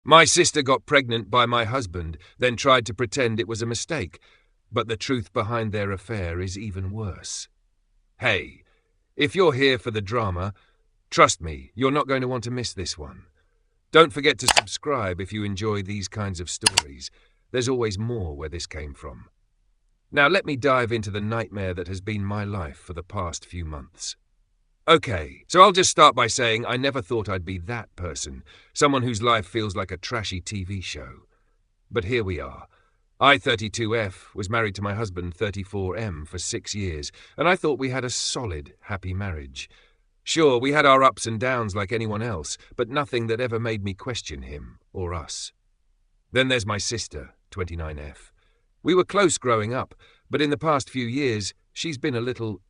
My sister got pregnant by my husband, then tried to pretend it was a mistake. But the truth behind their affair is even worse. Hey, if you're here for the drama, trust me, you're not going to want to miss this one. Don't forget to subscribe if you enjoy these kinds of stories. There's always more where this came from. Now let me dive into the nightmare that has been my life for the past few months. Okay, so I'll just start by saying I never thought I'd be that person, someone whose life feels like a trashy TV show. But here we are. I, 32F, was married to my husband, 34M, for 6 years, and I thought we had a solid, happy marriage. Sure, we had our ups and downs like anyone else, but nothing that ever made me question him or us. Then there's my sister, 29F. We were close growing up, but in the past few years, she's been a little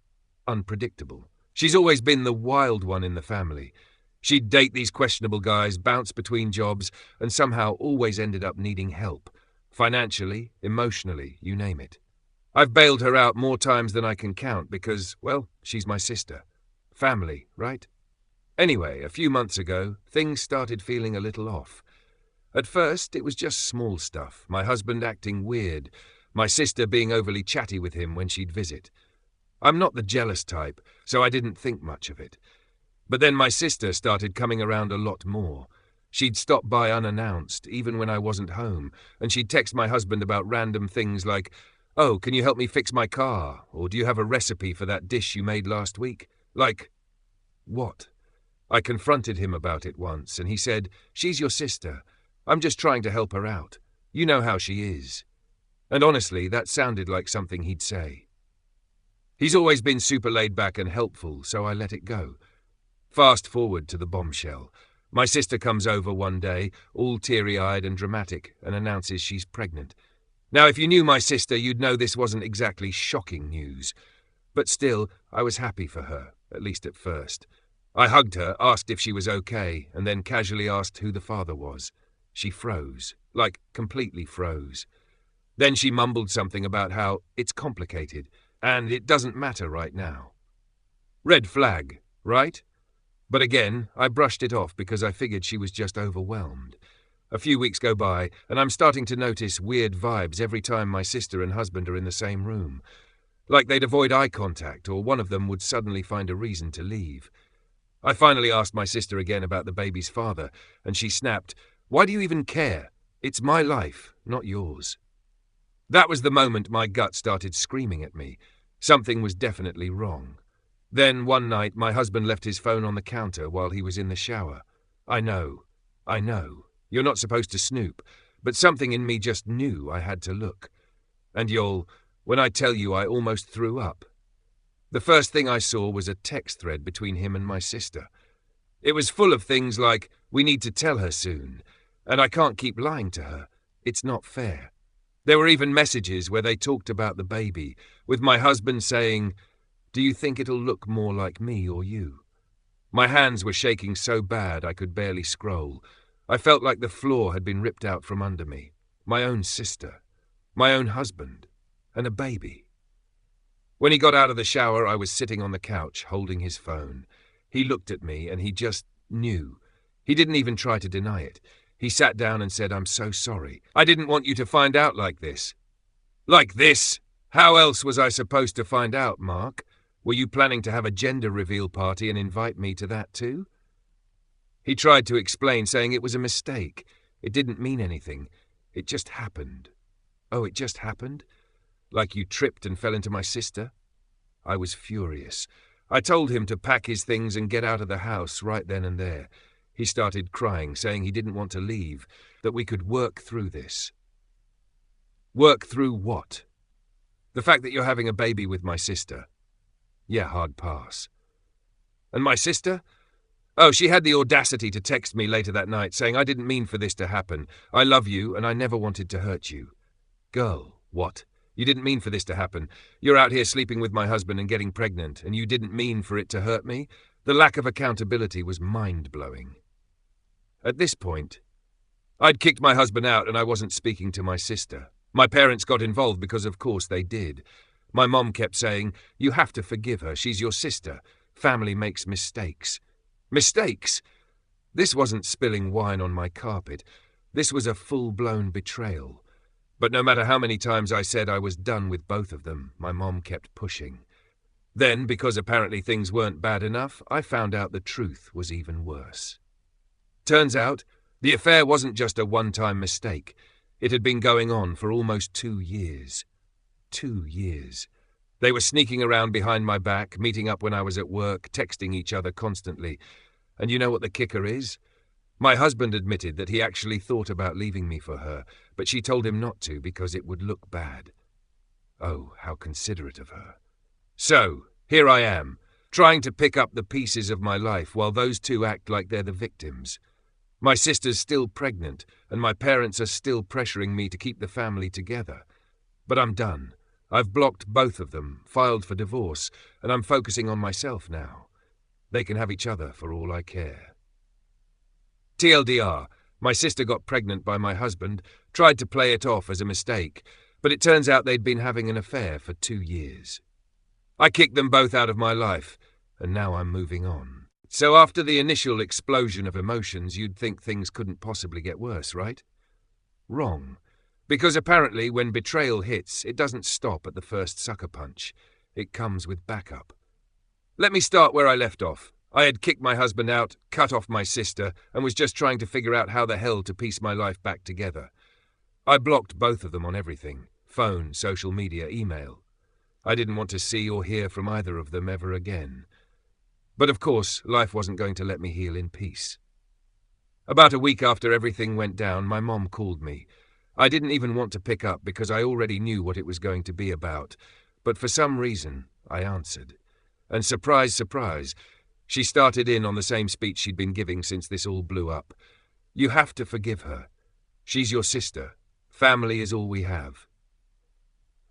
unpredictable. She's always been the wild one in the family. She'd date these questionable guys, bounce between jobs, and somehow always ended up needing help. Financially, emotionally, you name it. I've bailed her out more times than I can count because, well, she's my sister. Family, right? Anyway, a few months ago, things started feeling a little off. At first, it was just small stuff, my husband acting weird, my sister being overly chatty with him when she'd visit. I'm not the jealous type, so I didn't think much of it. But then my sister started coming around a lot more. She'd stop by unannounced, even when I wasn't home, and she'd text my husband about random things like, "Oh, can you help me fix my car?" Or "Do you have a recipe for that dish you made last week?" Like, what? I confronted him about it once, and he said, "She's your sister. I'm just trying to help her out. You know how she is." And honestly, that sounded like something he'd say. He's always been super laid back and helpful, so I let it go. Fast forward to the bombshell. My sister comes over one day, all teary-eyed and dramatic, and announces she's pregnant. Now, if you knew my sister, you'd know this wasn't exactly shocking news. But still, I was happy for her, at least at first. I hugged her, asked if she was okay, and then casually asked who the father was. She froze, like completely froze. Then she mumbled something about how it's complicated, and it doesn't matter right now. Red flag, right? But again, I brushed it off because I figured she was just overwhelmed. A few weeks go by, and I'm starting to notice weird vibes every time my sister and husband are in the same room. Like they'd avoid eye contact, or one of them would suddenly find a reason to leave. I finally asked my sister again about the baby's father, and she snapped, "Why do you even care? It's my life, not yours." That was the moment my gut started screaming at me. Something was definitely wrong. Then, one night, my husband left his phone on the counter while he was in the shower. I know. You're not supposed to snoop, but something in me just knew I had to look. And when I tell you I almost threw up. The first thing I saw was a text thread between him and my sister. It was full of things like, "We need to tell her soon," and "I can't keep lying to her. It's not fair." There were even messages where they talked about the baby, with my husband saying, "Do you think it'll look more like me or you?" My hands were shaking so bad I could barely scroll. I felt like the floor had been ripped out from under me. My own sister, my own husband, and a baby. When he got out of the shower, I was sitting on the couch, holding his phone. He looked at me, and he just knew. He didn't even try to deny it. He sat down and said, "I'm so sorry. I didn't want you to find out like this." Like this? How else was I supposed to find out, Mark? Were you planning to have a gender reveal party and invite me to that too? He tried to explain, saying it was a mistake. It didn't mean anything. It just happened. Oh, it just happened? Like you tripped and fell into my sister? I was furious. I told him to pack his things and get out of the house right then and there. He started crying, saying he didn't want to leave, that we could work through this. Work through what? The fact that you're having a baby with my sister. Yeah, hard pass. And my sister? Oh, she had the audacity to text me later that night, saying I didn't mean for this to happen. I love you, and I never wanted to hurt you. Girl, what? You didn't mean for this to happen. You're out here sleeping with my husband and getting pregnant, and you didn't mean for it to hurt me? The lack of accountability was mind-blowing. At this point, I'd kicked my husband out and I wasn't speaking to my sister. My parents got involved because of course they did. My mom kept saying, "You have to forgive her, she's your sister. Family makes mistakes." Mistakes? This wasn't spilling wine on my carpet. This was a full-blown betrayal. But no matter how many times I said I was done with both of them, my mom kept pushing. Then, because apparently things weren't bad enough, I found out the truth was even worse. Turns out, the affair wasn't just a one-time mistake. It had been going on for almost 2 years. 2 years. They were sneaking around behind my back, meeting up when I was at work, texting each other constantly. And you know what the kicker is? My husband admitted that he actually thought about leaving me for her, but she told him not to because it would look bad. Oh, how considerate of her. So, here I am, trying to pick up the pieces of my life while those two act like they're the victims. My sister's still pregnant, and my parents are still pressuring me to keep the family together. But I'm done. I've blocked both of them, filed for divorce, and I'm focusing on myself now. They can have each other for all I care. TLDR, my sister got pregnant by my husband, tried to play it off as a mistake, but it turns out they'd been having an affair for 2 years. I kicked them both out of my life, and now I'm moving on. So after the initial explosion of emotions, you'd think things couldn't possibly get worse, right? Wrong. Because apparently when betrayal hits, it doesn't stop at the first sucker punch. It comes with backup. Let me start where I left off. I had kicked my husband out, cut off my sister, and was just trying to figure out how the hell to piece my life back together. I blocked both of them on everything. Phone, social media, email. I didn't want to see or hear from either of them ever again. But of course, life wasn't going to let me heal in peace. About a week after everything went down, my mom called me. I didn't even want to pick up because I already knew what it was going to be about, but for some reason, I answered. And surprise, surprise, she started in on the same speech she'd been giving since this all blew up. You have to forgive her. She's your sister. Family is all we have.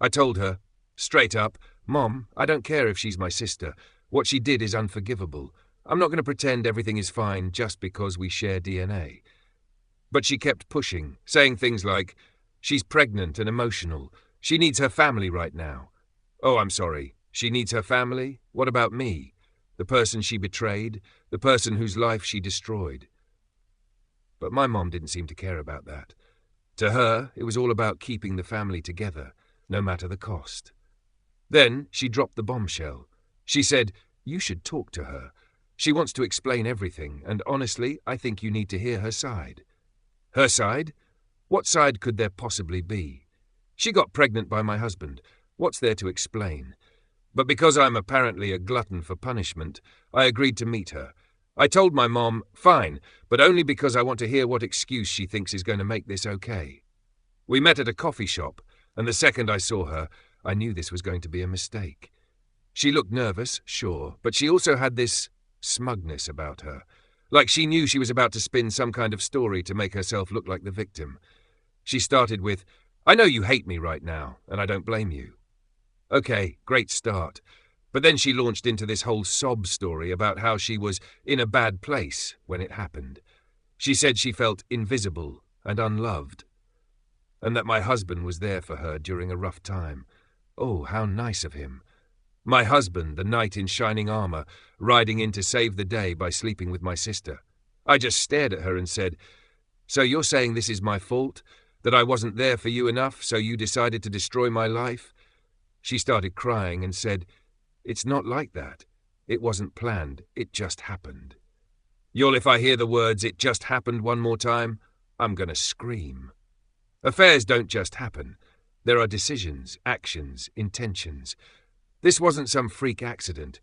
I told her, straight up, Mom, I don't care if she's my sister. What she did is unforgivable. I'm not going to pretend everything is fine just because we share DNA. But she kept pushing, saying things like, she's pregnant and emotional. She needs her family right now. Oh, I'm sorry. She needs her family? What about me? The person she betrayed? The person whose life she destroyed? But my mom didn't seem to care about that. To her, it was all about keeping the family together, no matter the cost. Then she dropped the bombshell. She said, you should talk to her. She wants to explain everything, and honestly, I think you need to hear her side. Her side? What side could there possibly be? She got pregnant by my husband. What's there to explain? But because I'm apparently a glutton for punishment, I agreed to meet her. I told my mom, fine, but only because I want to hear what excuse she thinks is going to make this okay. We met at a coffee shop, and the second I saw her, I knew this was going to be a mistake. She looked nervous, sure, but she also had this smugness about her, like she knew she was about to spin some kind of story to make herself look like the victim. She started with, I know you hate me right now, and I don't blame you. Okay, great start. But then she launched into this whole sob story about how she was in a bad place when it happened. She said she felt invisible and unloved, and that my husband was there for her during a rough time. Oh, how nice of him. My husband, the knight in shining armor, riding in to save the day by sleeping with my sister. I just stared at her and said, so you're saying this is my fault? That I wasn't there for you enough, so you decided to destroy my life? She started crying and said, it's not like that. It wasn't planned. It just happened. Y'all, if I hear the words, it just happened one more time, I'm gonna scream. Affairs don't just happen. There are decisions, actions, intentions. This wasn't some freak accident.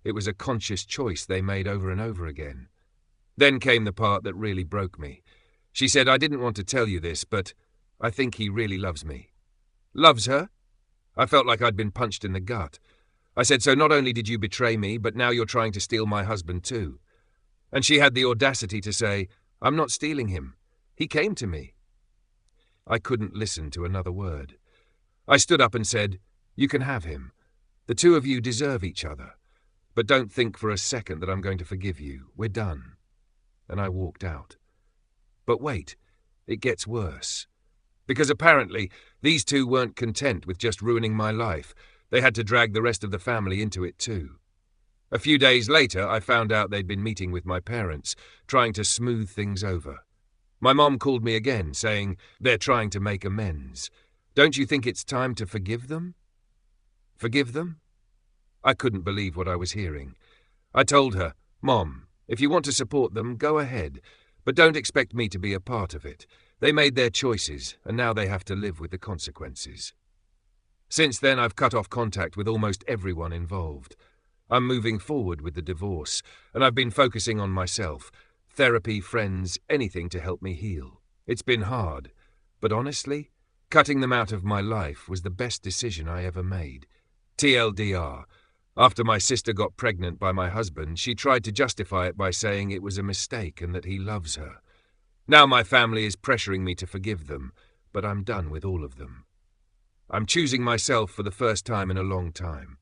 It was a conscious choice they made over and over again. Then came the part that really broke me. She said, I didn't want to tell you this, but I think he really loves me. Loves her? I felt like I'd been punched in the gut. I said, so not only did you betray me, but now you're trying to steal my husband too. And she had the audacity to say, I'm not stealing him. He came to me. I couldn't listen to another word. I stood up and said, you can have him. The two of you deserve each other. But don't think for a second that I'm going to forgive you. We're done. And I walked out. But wait, it gets worse. Because apparently, these two weren't content with just ruining my life. They had to drag the rest of the family into it too. A few days later, I found out they'd been meeting with my parents, trying to smooth things over. My mom called me again, saying they're trying to make amends. Don't you think it's time to forgive them? Forgive them? I couldn't believe what I was hearing. I told her, Mom, if you want to support them, go ahead, but don't expect me to be a part of it. They made their choices, and now they have to live with the consequences. Since then, I've cut off contact with almost everyone involved. I'm moving forward with the divorce, and I've been focusing on myself. Therapy, friends, anything to help me heal. It's been hard, but honestly, cutting them out of my life was the best decision I ever made. TLDR, after my sister got pregnant by my husband, she tried to justify it by saying it was a mistake and that he loves her. Now my family is pressuring me to forgive them, but I'm done with all of them. I'm choosing myself for the first time in a long time.